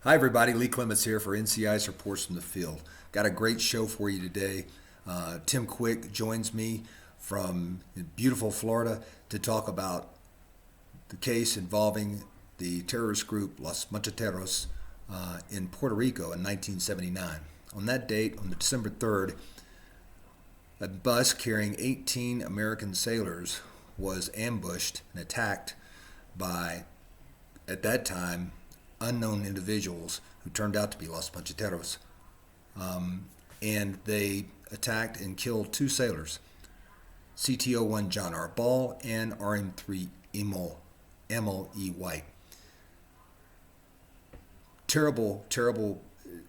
Hi, everybody. Lee Clements here for NCIS Reports from the Field. Got a great show for you today. Tim Quick joins me from beautiful Florida to talk about the case involving the terrorist group Los Macheteros in Puerto Rico in 1979. On that date, on December 3rd, a bus carrying 18 American sailors was ambushed and attacked by, at that time, unknown individuals who turned out to be Los Macheteros. And they attacked and killed two sailors, CTO-1 John R. Ball and RM-3 Emil E. White. Terrible, terrible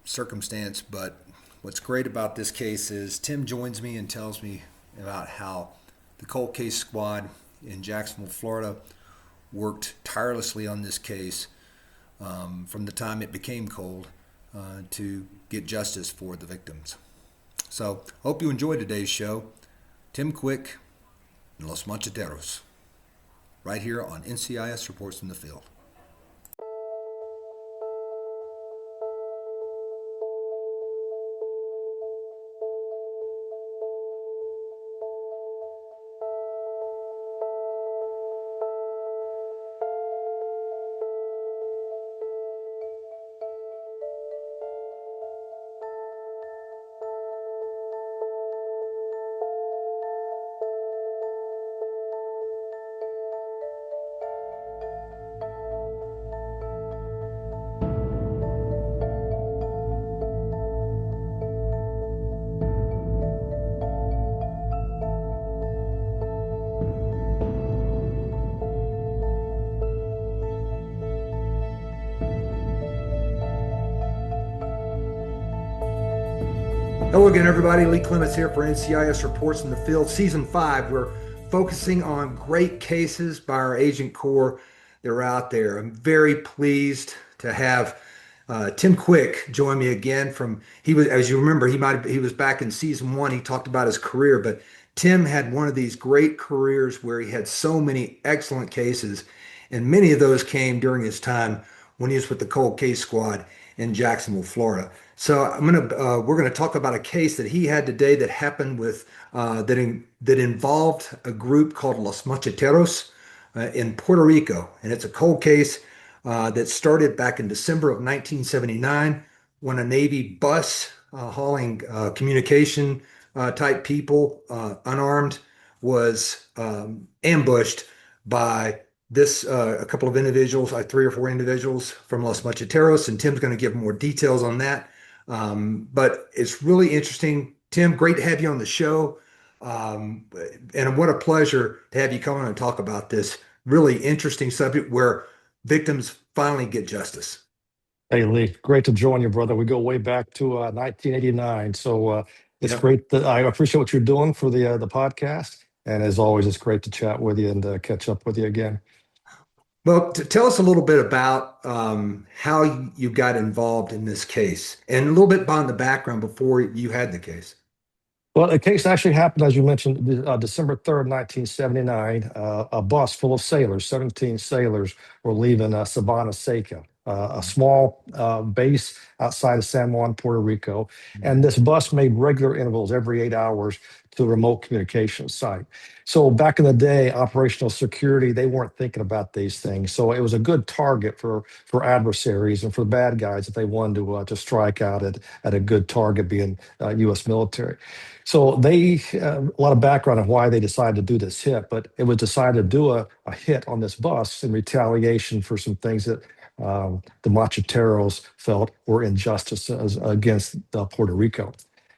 circumstance, but what's great about this case is Tim joins me and tells me about how the cold case squad in Jacksonville, Florida worked tirelessly on this case from the time it became cold to get justice for the victims. So, hope you enjoyed today's show. Tim Quick and Los Macheteros, right here on NCIS Reports from the Field. Hello again, everybody. Lee Clements here for NCIS Reports from the Field. Season 5, we're focusing on great cases by our agent corps that are out there. I'm very pleased to have Tim Quick join me again as you remember, he was back in season 1. He talked about his career, but Tim had one of these great careers where he had so many excellent cases, and many of those came during his time when he was with the Cold Case Squad in Jacksonville, Florida. So we're gonna talk about a case that he had today that happened that involved a group called Los Macheteros in Puerto Rico, and it's a cold case that started back in December of 1979 when a Navy bus hauling communication type people, unarmed, was ambushed by a couple of individuals, like 3 or 4 individuals from Los Macheteros, and Tim's going to give more details on that. But it's really interesting. Tim, great to have you on the show. And what a pleasure to have you come on and talk about this really interesting subject where victims finally get justice. Hey Lee, great to join you, brother. We go way back to 1989, so it's Yep. great that I appreciate what you're doing for the podcast. And as always, it's great to chat with you and catch up with you again. Well, tell us a little bit about how you got involved in this case and a little bit behind the background before you had the case. Well, the case actually happened, as you mentioned, December 3rd, 1979. A bus full of sailors, 17 sailors, were leaving Sabana Seca, a small base outside of San Juan, Puerto Rico. And this bus made regular intervals every 8 hours to a remote communication site. So back in the day, operational security, they weren't thinking about these things. So it was a good target for adversaries and for the bad guys if they wanted to strike out at a good target, being U.S. military. So a lot of background on why they decided to do this hit, but it was decided to do a hit on this bus in retaliation for some things that the Macheteros felt were injustices against Puerto Rico.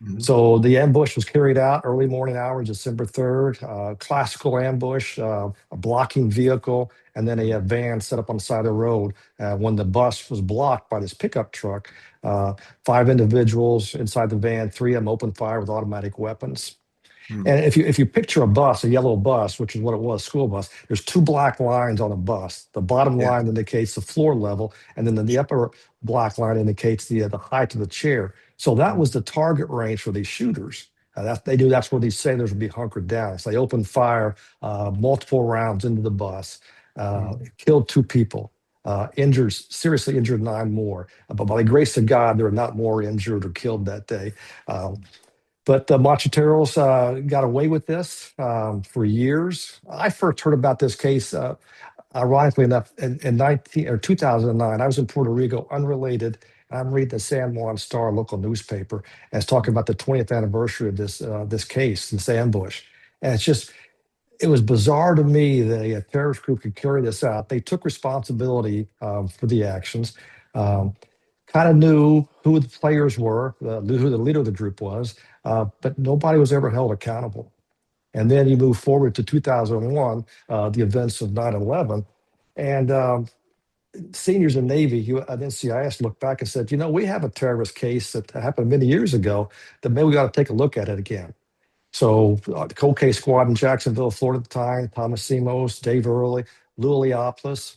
Mhm. So the ambush was carried out early morning hours, December 3rd. Classical ambush, a blocking vehicle, and then a van set up on the side of the road. When the bus was blocked by this pickup truck, 5 individuals inside the van, 3 of them opened fire with automatic weapons. Mhm. And if you picture a bus, a yellow bus, which is what it was, school bus, there's 2 black lines on a bus. The bottom Yeah. line indicates the floor level, and then the upper black line indicates the height of the chair. So that was the target range for these shooters. That's where these sailors would be hunkered down. So they opened fire, multiple rounds into the bus, Mhm. killed 2 people. injured, seriously injured nine more. But by the grace of God, there were not more injured or killed that day. But the Macheteros got away with this for years. I first heard about this case, ironically enough, in 19 or 2009. I was in Puerto Rico, unrelated. I'm reading the San Juan Star local newspaper, and it's talking about the 20th anniversary of this case, this ambush. And it was bizarre to me that a terrorist group could carry this out. They took responsibility for the actions. Um, Kind of knew who the players were, knew who the leader of the group was, but nobody was ever held accountable. And then you move forward to 2001, the events of 9/11, and seniors in Navy at NCIS looked back and said, we have a terrorist case that happened many years ago that maybe we got to take a look at it again. So the cold case squad in Jacksonville, Florida at the time, Thomas Simos, Dave Early, Lou Leopoulos,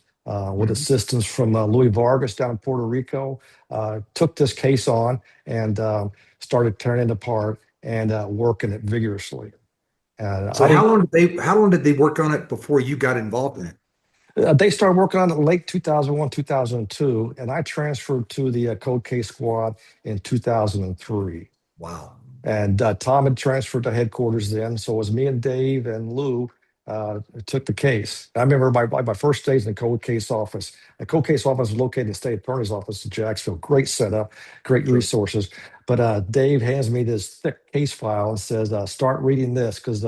with Mhm. assistance from Louis Vargas down in Puerto Rico, took this case on and started tearing it apart and working it vigorously. And So I didn't. how long did they work on it before you got involved in it? They started working on it late 2001, 2002, and I transferred to the cold case squad in 2003. Wow. And Tom had transferred to headquarters then. So it was me and Dave and Lou took the case. I remember my first days in the cold case office. The cold case office was located in the state attorney's office in Jacksonville. Great setup, great Sure. resources. But Dave hands me this thick case file and says, start reading this because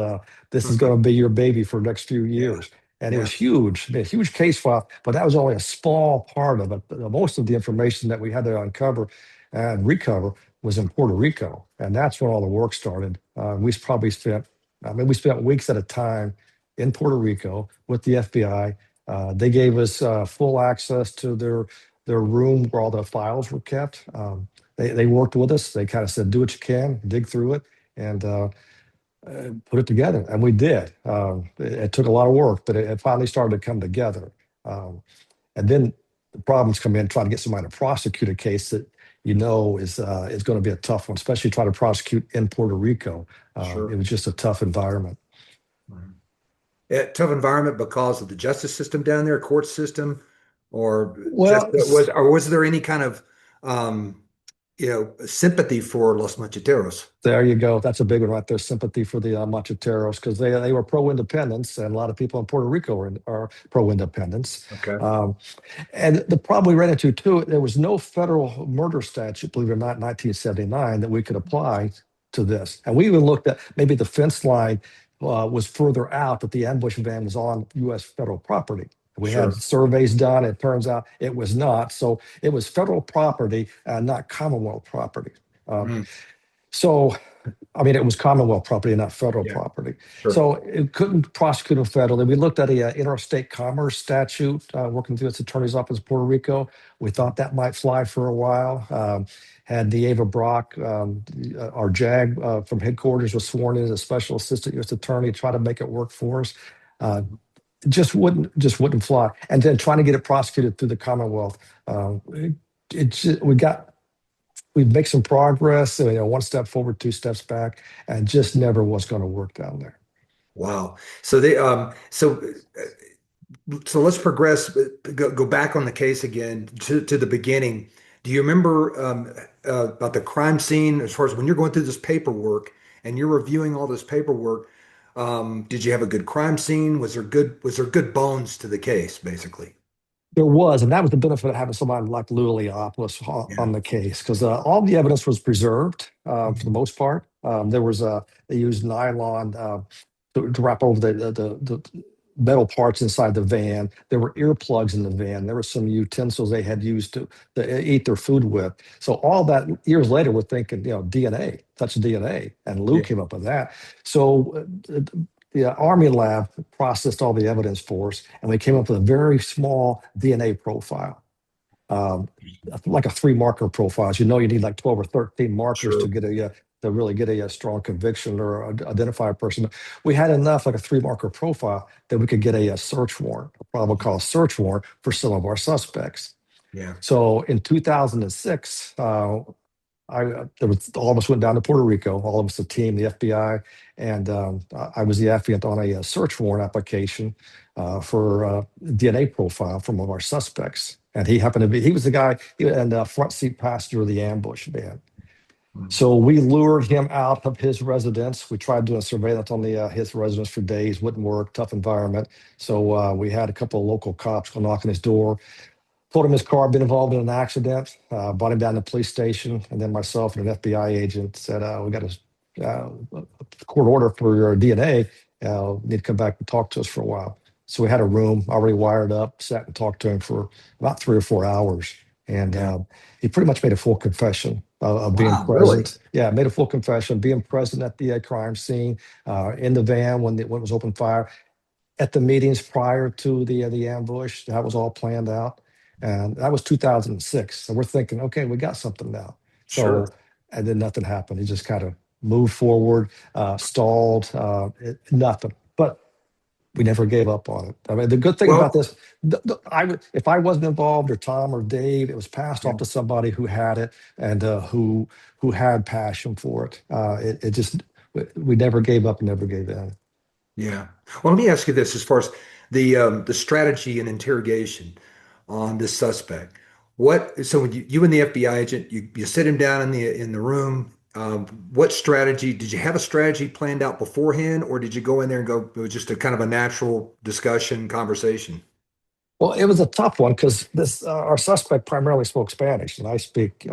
this is going to be your baby for the next few Yeah. years. And it Yeah. was huge, a huge case file, but that was only a small part of it. Most of the information that we had to uncover and recover was in Puerto Rico, and that's when all the work started. We spent weeks at a time in Puerto Rico with the FBI. They gave us full access to their room where all the files were kept. They worked with us. They kind of said, "Do what you can, dig through it, and put it together," and we did. It took a lot of work, but it finally started to come together. And then the problems come in trying to get somebody to prosecute a case that is going to be a tough one, especially trying to prosecute in Puerto Rico. It Sure. was just a tough environment. Mhm. Yeah, tough environment because of the justice system down there, court system, or just Well, was there any kind of um, sympathy for Los Macheteros? there you go. That's a big one right there. Sympathy for the Macheteros because they were pro-independence, and a lot of people in Puerto Rico are pro-independence. Okay. Um, And the problem we ran into too, there was no federal murder statute, believe it or not, in 1979 that we could apply to this. And we even looked at maybe the fence line was further out, that the ambush van was on U.S. federal property. We had Sure. surveys done. It turns out it was not. So it was federal property and not Commonwealth property. Um, Mm, so I mean, it was Commonwealth property, not federal yeah, property. sure. So it couldn't prosecute them federally. We looked at a interstate commerce statute working through its attorney's office in Puerto Rico. We thought that might fly for a while. Had Ava Brock, our JAG from headquarters, was sworn in as a special assistant U.S. attorney, try to make it work for us. Uh, just wouldn't fly. And then trying to get it prosecuted through the Commonwealth. We'd make some progress, one step forward, two steps back, and just never was going to work down there. Wow. So they so let's progress. Go back on the case again to the beginning. Do you remember about the crime scene as far as when you're going through this paperwork and you're reviewing all this paperwork? Did you have a good crime scene? Was there good bones to the case, basically? There was, and that was the benefit of having somebody like Lou Leopoulos Yeah. on the case, because all the evidence was preserved for the Mhm. most part. They used nylon to wrap over the metal parts inside the van. There were earplugs in the van. There were some utensils they had used to eat their food with. So all that years later, we're thinking, DNA, touch DNA, and Lou Yeah. came up with that. So the Army lab processed all the evidence for us, and we came up with a very small DNA profile, um, like a three marker profile. As you know, you need like 12 or 13 markers Sure. to really get a strong conviction or identify a person. We had enough, like a three marker profile, that we could get a search warrant, a probable cause search warrant for some of our suspects. Yeah. So in 2006, there was all of us went down to Puerto Rico, all of us, the team, the FBI, and I was the affiant on a search warrant application for DNA profile from one of our suspects. And he happened to be, he was the guy, he was and front seat passenger of the ambush van. Hmm. So we lured him out of his residence. We tried doing surveillance on the his residence for days, wouldn't work, tough environment. So we had a couple of local cops go knock on his door, told him his car had been involved in an accident, brought him down to the police station, and then myself and an FBI agent said, "We got a court order for your DNA. Need to come back and talk to us for a while." So we had a room already wired up, sat and talked to him for about 3 or 4 hours, and Yeah. he pretty much made a full confession of being Wow, really? present. Yeah, made a full confession, being present at the crime scene, in the van when it was open fire, at the meetings prior to the ambush. That was all planned out, and that was 2006. So we're thinking, okay, we got something now. So, Sure. and then nothing happened. He just kind of moved forward, stalled, nothing. But we never gave up on it. I mean, the good thing about Well, this, I would, if I wasn't involved, or Tom or Dave, it was passed yeah. off to somebody who had it, and who had passion for it. It just, we never gave up, never gave in. Yeah. Well, let me ask you this: as far as the strategy and interrogation on this suspect, what? So when you and the FBI agent, you sit him down in the room. What strategy did you have a strategy planned out beforehand, or did you go in there and go? It was just a kind of a natural discussion, conversation. Well, it was a tough one because this our suspect primarily spoke Spanish, and I speak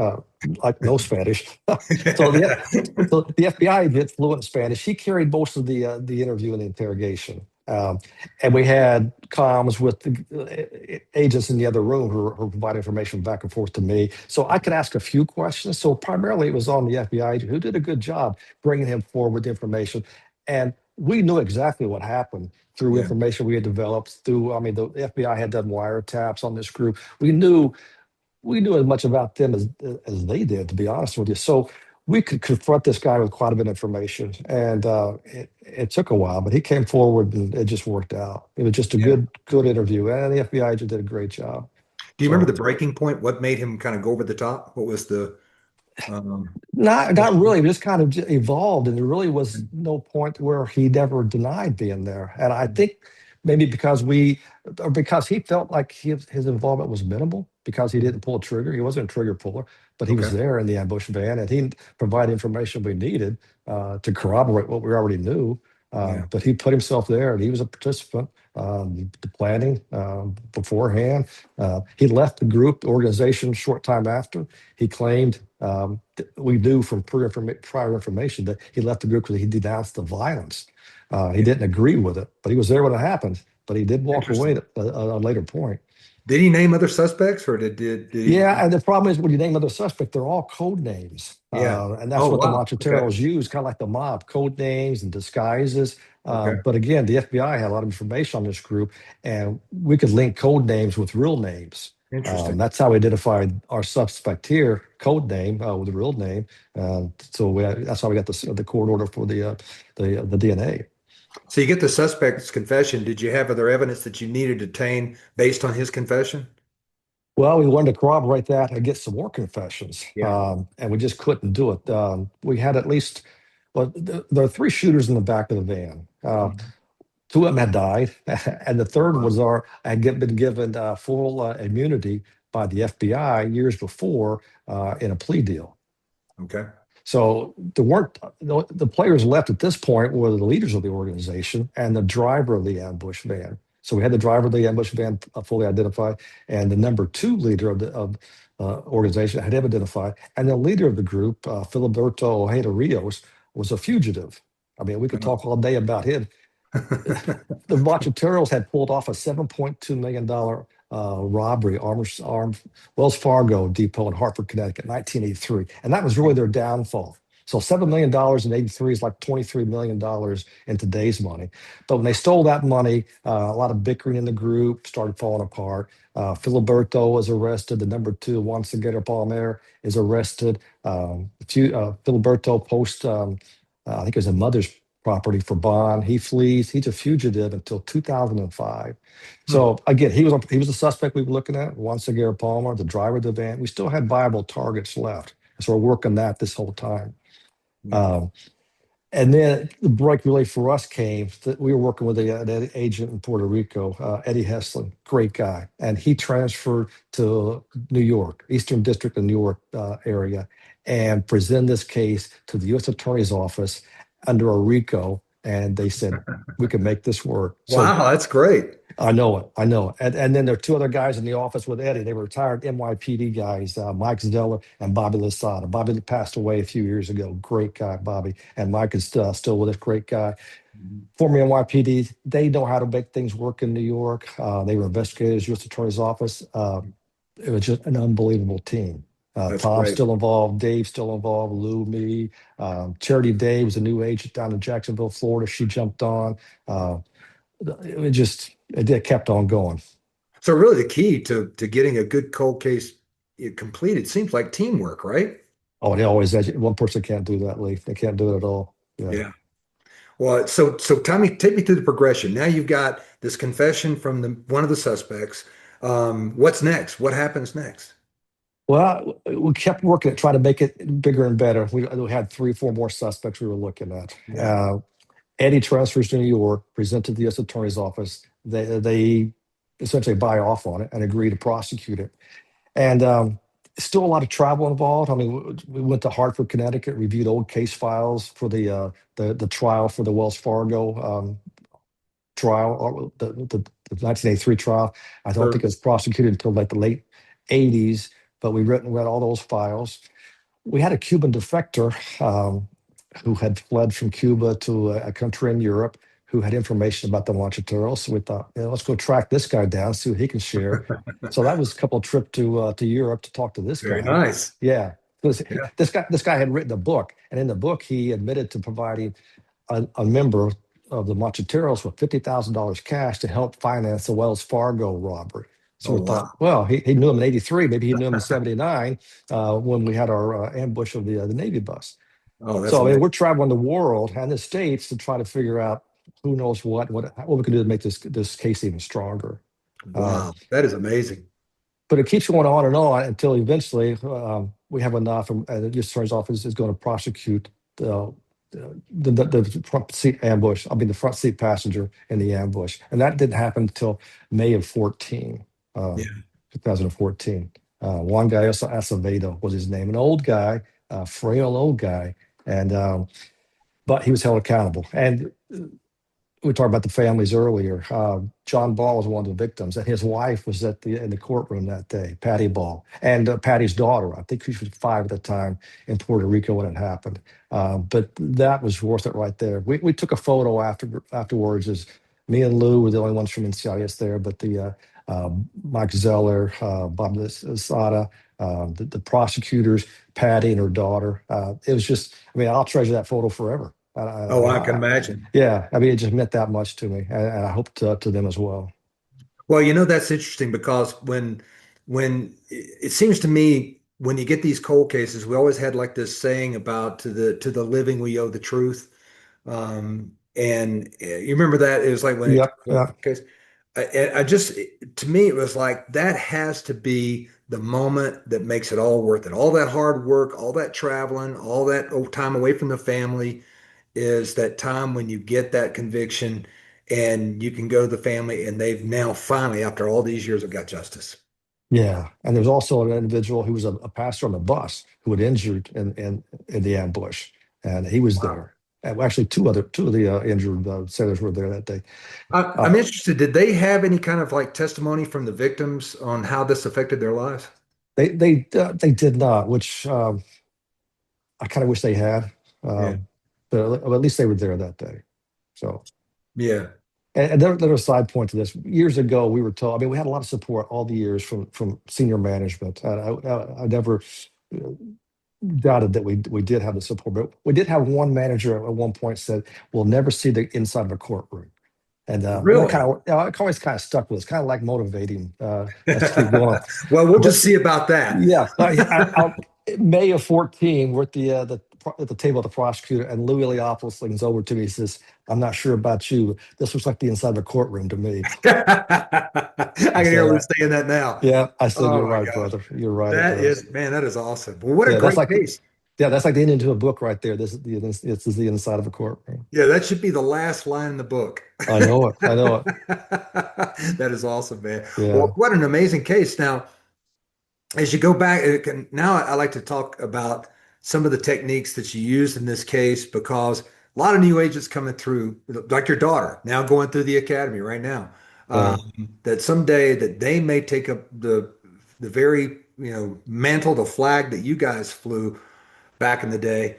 like no Spanish. so the so the FBI agent fluent in Spanish. He carried most of the interview and the interrogation, and we had comms with the agents in the other room who provide information back and forth to me, so I could ask a few questions. So primarily, it was on the FBI agent who did a good job bringing him forward with information, and we knew exactly what happened through Yeah. information we had developed through, I mean, the FBI had done wiretaps on this group. We knew as much about them as they did, to be honest with you. So we could confront this guy with quite a bit of information, and it took a while, but he came forward and it just worked out. It was just a Yeah. good interview, and the FBI agent did a great job. Do you remember So the breaking point? What made him kind of go over the top? What was the um, not really. It just kind of evolved, and there really was no point where he never denied being there. And I think maybe or because he felt like his involvement was minimal because he didn't pull a trigger. He wasn't a trigger puller, but he was Okay. there in the ambush van, and he provided information we needed to corroborate what we already knew. Yeah. But he put himself there, and he was a participant. The planning beforehand. He left the group, the organization, short time after. He claimed we knew from prior information that he left the group because he denounced the violence. He Yeah. didn't agree with it, but he was there when it happened. But he did walk away Interesting. at a later point. Did he name other suspects or did Yeah, he? and the problem is when you name other suspect, they're all code names, Yeah. and that's Oh, what the wow. Okay. Macheteros use, kind of like the mob, code names and disguises. Okay. But again, the FBI had a lot of information on this group, and we could link code names with real names. Interesting. That's how we identified our suspect here, code name with a real name. That's how we got the court order for the DNA. So you get the suspect's confession. Did you have other evidence that you needed to obtain based on his confession? Well, we wanted to corroborate that and get some more confessions, Yeah. and we just couldn't do it. We had at least, well, there are three shooters in the back of the van. Mhm. Two of them had died, and the third Wow. been given full immunity by the FBI years before in a plea deal. Okay. So there weren't the players left at this point were the leaders of the organization and the driver of the ambush van. So we had the driver of the ambush van fully identified, and the number two leader of the organization had identified, and the leader of the group, Filiberto Ojeda Rios, was a fugitive. I mean, we could talk all day about him. The Macheteros had pulled off a $7.2 million robbery, armed Wells Fargo depot in Hartford, Connecticut, 1983. And that was really their downfall. So $7 million in 83 is like $23 million in today's money. But when they stole that money, a lot of bickering in the group started falling apart. Filiberto was arrested. The number two, Juan Seguera Palmer, is arrested. Filiberto posts, I think it was a mother's property for bond. He flees. He's a fugitive until 2005. Hmm. So again, he was a suspect we were looking at. Juan Seguera Palmer, the driver of the van. We still had viable targets left. So we're working that this whole time. Yeah. Um, and then the break really for us came that we were working with an agent in Puerto Rico, Eddie Heslin, great guy. And he transferred to New York, Eastern District of New York area, and presented this case to the U.S. Attorney's Office under a RICO. And they said, we can make this work. So Wow, that's great. I know it. I know it. And then there are two other guys in the office with Eddie. They were retired NYPD guys, Mike Zeller and Bobby Lasada. Bobby passed away a few years ago. Great guy, Bobby. And Mike is still with us. Great guy. Former NYPD. They know how to make things work in New York. They were investigators, U.S. Attorney's Office. It was just an unbelievable team. That's Tom's great. still involved. Dave's still involved. Lou, me. Charity Day was a new agent down in Jacksonville, Florida. She jumped on. Uh, it kept on going. So really the key to getting a good cold case completed seems like teamwork, right? Oh, they always one person can't do that, Lee. They can't do it at all. Yeah. Yeah. Well, so Tommy, take me through the progression. Now you've got this confession from the one of the suspects. What's next? What happens next? Well, we kept working at trying to make it bigger and better. We had three, four more suspects we were looking at. Yeah. Eddie transfers to New York, presented to the U.S. Attorney's Office. They essentially buy off on it and agree to prosecute it. And still a lot of travel involved. I mean, we went to Hartford, Connecticut, reviewed old case files for the trial for the Wells Fargo trial, or the 1983 trial. I don't think Sure. it was prosecuted until like the late 80s, but we read all those files. We had a Cuban defector who had fled from Cuba to a country in Europe who had information about the Macheteros. So we thought, let's go track this guy down, see what he can share. So that was a couple of trip to Europe to talk to this Very guy. nice. Yeah, this Yeah. this guy had written a book, and in the book he admitted to providing a member of the Macheteros with $50,000 cash to help finance the Wells Fargo robbery. So Oh, we thought, wow. well, he knew him in '83, maybe he knew him in '79 when we had our ambush of the Navy bus. Oh, that's So I mean, amazing. we're traveling the world and the states to try to figure out who knows what we can do to make this case even stronger. Uh, Wow. That is amazing. but it keeps going on and on until eventually we have enough, and the U.S. Attorney's Office is going to prosecute the front seat ambush. I mean, the front seat passenger in the ambush, and that didn't happen until May of 14, Yeah. 2014. Juan Gallo Acevedo was his name, an old guy, frail old guy, and but he was held accountable. And we talked about the families earlier. John Ball was one of the victims, and his wife was in the courtroom that day, Patty Ball, and Patty's daughter. I think she was 5 at the time in Puerto Rico when it happened. But that was worth it right there. We took a photo afterwards. As me and Lou were the only ones from NCIS there, but Mike Zeller, Bob Lasada, the prosecutors, Patty and her daughter. It was just, I mean, I'll treasure that photo forever. Oh, I can imagine. Yeah, I mean, it just meant that much to me, and I hope to them as well. Well, that's interesting because when it seems to me when you get these cold cases, we always had like this saying about to the living we owe the truth. And you remember that it was like when it Yep, comes to yeah, a case. I just to me it was like that has to be the moment that makes it all worth it. All that hard work, all that traveling, all that time away from the family is that time when you get that conviction and you can go to the family and they've now finally, after all these years, have got justice. yeah. And there's also an individual who was a pastor on the bus who had injured in the ambush, and he was Wow. there. And well, actually, two of the injured sailors were there that day. I'm Uh, interested. Did they have any kind of like testimony from the victims on how this affected their lives? they did not, which I kind of wish they had, Yeah. um, but at least they were there that day. So. Yeah. And there's a side point to this. Years ago, we were told. I mean, we had a lot of support all the years from senior management. And I never uh, doubted that we did have the support, but we did have one manager at one point said, "We'll never see the inside of a courtroom," and that Really? it always kind of stuck with us, kind of like motivating us to keep going. Well, we'll But just see about that. yeah, May of 14, we're at at the table with the prosecutor, and Louis Leopolis leans over to me. He says, "I'm not sure about you. This looks like the inside of a courtroom to me." I I can hear said, Lou saying that now. "Yeah." I said, Oh "You're my right, gosh. brother. You're right. It That does." is, man, that is awesome. Well, what a Yeah, great case. that's like the ending to a book right there. This is the inside of a courtroom. Yeah, that should be the last line in the book. I know it. I know it. That is awesome, man. Well, Yeah. what an amazing case. Now, as you go back, now I like to talk about some of the techniques that you used in this case because a lot of new agents coming through, like your daughter, now going through the academy right now, Right. that someday that they may take up the very, mantle, the flag that you guys flew back in the day.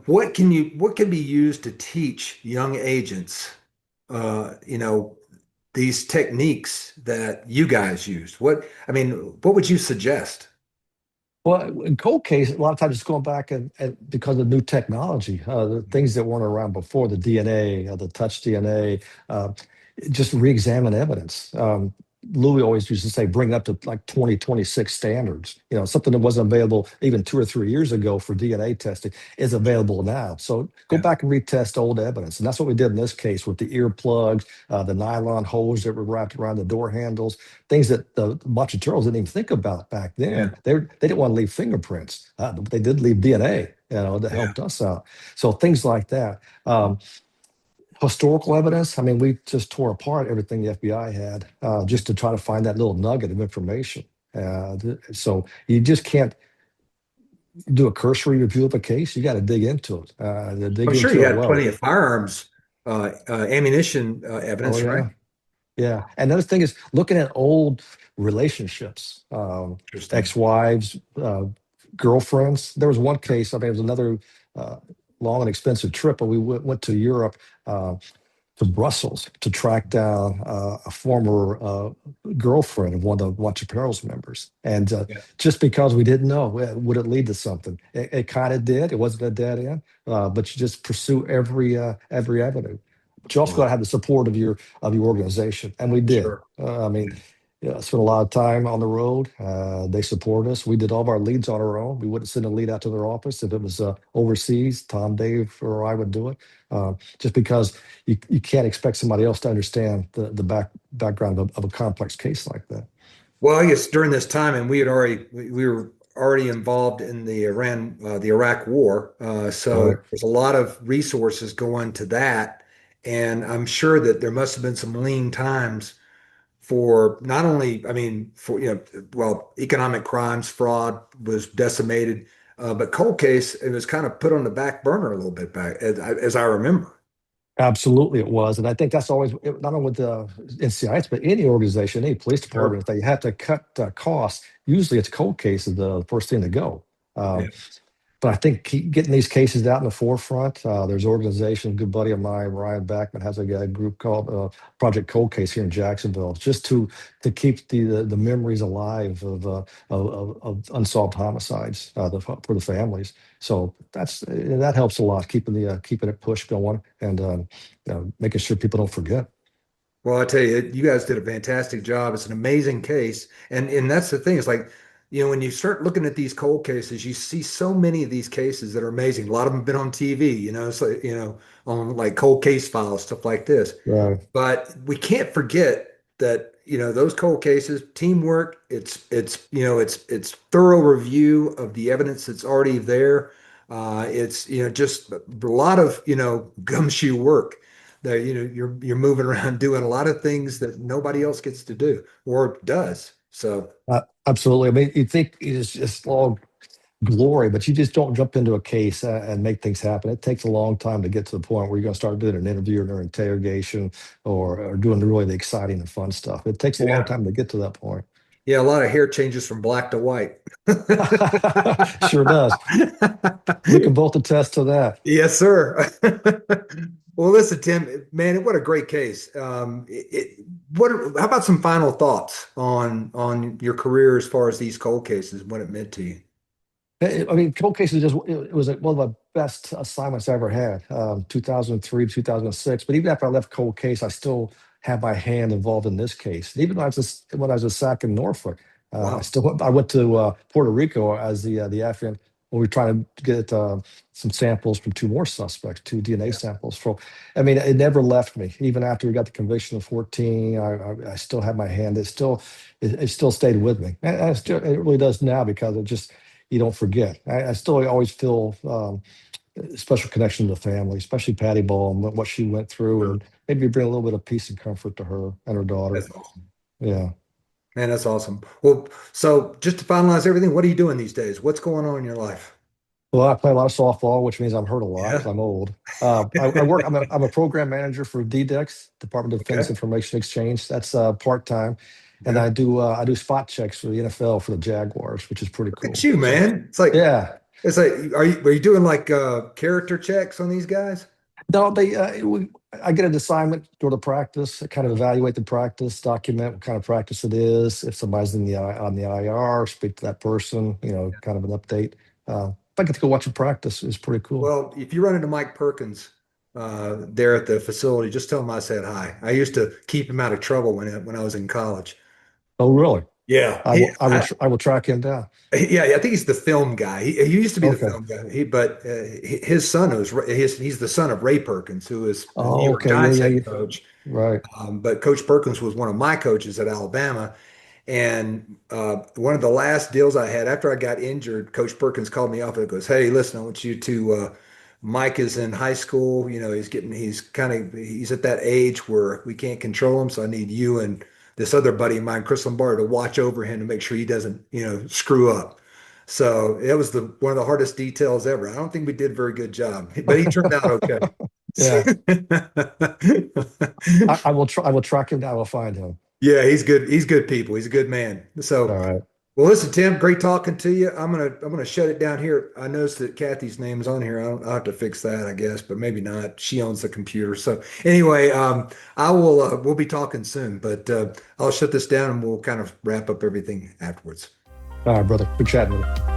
What can be used to teach young agents, uh, you know, these techniques that you guys used? What would you suggest? Well, in cold case, a lot of times it's going back and because of new technology, the things that weren't around before, the DNA, the touch DNA, uh, just re-examine evidence. Louis always used to say, bring up to like 2026 standards. Something that wasn't available even 2 or 3 years ago for DNA testing is available now. So go Yeah, back and retest old evidence. And that's what we did in this case with the earplugs, the nylon hose that were wrapped around the door handles, things that the Macheteros didn't even think about back yeah, then. They didn't want to leave fingerprints. But they did leave DNA, that yeah. helped us out. So things like that. Historical evidence. I mean, we just tore apart everything the FBI had just to try to find that little nugget of information. So you just can't do a cursory review of a case. You got to dig into it. To dig I'm sure you into it had plenty well. of firearms, ammunition Oh evidence, right? yeah. Yeah. And another thing is looking at old relationships, Interesting. ex-wives, girlfriends. There was one case, I mean, it was another uh, long and expensive trip, but we went to Europe, to Brussels to track down a former girlfriend of one of the Macheteros members. And Yeah. just because we didn't know, would it lead to something? It kind of did. It wasn't a dead end, but you just pursue every avenue. But you also got to Wow. have the support of your organization, and we did. Sure. I mean, Yeah. yeah, spent a lot of time on the road. They support us. We did all of our leads on our own. We wouldn't send a lead out to their office if it was overseas. Tom, Dave, or I would do it, just because you can't expect somebody else to understand the background of a complex case like that. Well, I guess during this time, and we were already involved in the Iraq War, so Right. there's a lot of resources going to that, and I'm sure that there must have been some lean times for not only, I mean, for well, economic crimes, fraud was decimated, but cold case it was kind of put on the back burner a little bit back, as I remember. Absolutely, it was, and I think that's always not only with the NCIS, but any organization, any police Sure. department, if they have to cut costs, usually it's cold cases the first thing to go. Yeah. Um, but I think getting these cases out in the forefront. There's an organization, a good buddy of mine, Ryan Backman, has a group called Project Cold Case here in Jacksonville, just to keep the memories alive of unsolved homicides for the families. So that helps a lot, keeping it push going and making sure people don't forget. Well, I tell you, you guys did a fantastic job. It's an amazing case. And that's the thing. It's like, when you start looking at these cold cases, you see so many of these cases that are amazing. A lot of them have been on TV, it's like, on like cold case files, stuff like this. Right. But we can't forget that, those cold cases, teamwork, it's thorough review of the evidence that's already there. It's, just a lot of, gumshoe work that, you're moving around doing a lot of things that nobody else gets to do or does. So, Absolutely. I mean, you think it's just all glory, but you just don't jump into a case and make things happen. It takes a long time to get to the point where you're going to start doing an interview or an interrogation or doing really the exciting and fun stuff. It takes a long yeah. time to get to that point. Yeah, a lot of hair changes from black to white. Sure does. We can both attest to that. Yes, sir. Well, listen, Tim, man, what a great case. How about some final thoughts on your career as far as these cold cases, what it meant to you? I mean, cold case is just it was like one of the best assignments I ever had. 2003 to 2006. But even after I left cold case, I still had my hand involved in this case. And even when I was a SAC in Norfolk, Wow. I went to Puerto Rico as the Afghan Well, we're trying to get some samples from two more suspects, two DNA Yeah, samples. From, I mean, it never left me. Even after we got the conviction of 14, I still had my hand. It still stayed with me. And it really does now because it just, you don't forget. I still always feel a special connection to the family, especially Patty Ball and what she went through, sure. and maybe bring a little bit of peace and comfort to her and her daughter. That's awesome. Yeah. Man, that's awesome. Well, so just to finalize everything, what are you doing these days? What's going on in your life? Well, I play a lot of softball, which means I'm hurt a lot because Yeah. I'm old. I work. I'm a program manager for DDEX, Department of Defense Okay. Information Exchange. That's part time, and Okay. I do spot checks for the NFL for the Jaguars, which is pretty Look at cool. you, So man. yeah, It's like are you doing like character checks on these guys? no, I get an assignment, go to practice, kind of evaluate the practice, document what kind of practice it is. If somebody's on the IR, speak to that person, kind of an update. If I get to go watch a practice, it's pretty cool. Well, if you run into Mike Perkins there at the facility, just tell him I said hi. I used to keep him out of trouble when I was in college. Oh, really? Yeah, I will track him down. yeah, I think he's the film guy. He used to be the Okay. film guy. But his son he's the son of Ray Perkins, who is the New Oh, York okay. Yeah, Giants yeah, head yeah. coach. Right. But Coach Perkins was one of my coaches at Alabama. And one of the last deals I had after I got injured, Coach Perkins called me up and goes, "Hey, listen, I want you to. Mike is in high school. He's at that age where we can't control him. So I need you and this other buddy of mine, Chris Lombardo, to watch over him to make sure he doesn't, screw up." So it was the one of the hardest details ever. I don't think we did a very good job, but he turned out okay. Yeah. I will track him down. I will find him. Yeah, he's good. He's good people. He's a good man. All So, right. well, listen, Tim, great talking to you. I'm gonna shut it down here. I noticed that Kathy's name is on here. I'll have to fix that, I guess, but maybe not. She owns the computer. So anyway, I will. We'll be talking soon, but I'll shut this down and we'll kind of wrap up everything afterwards. All right, brother. Good chatting with you.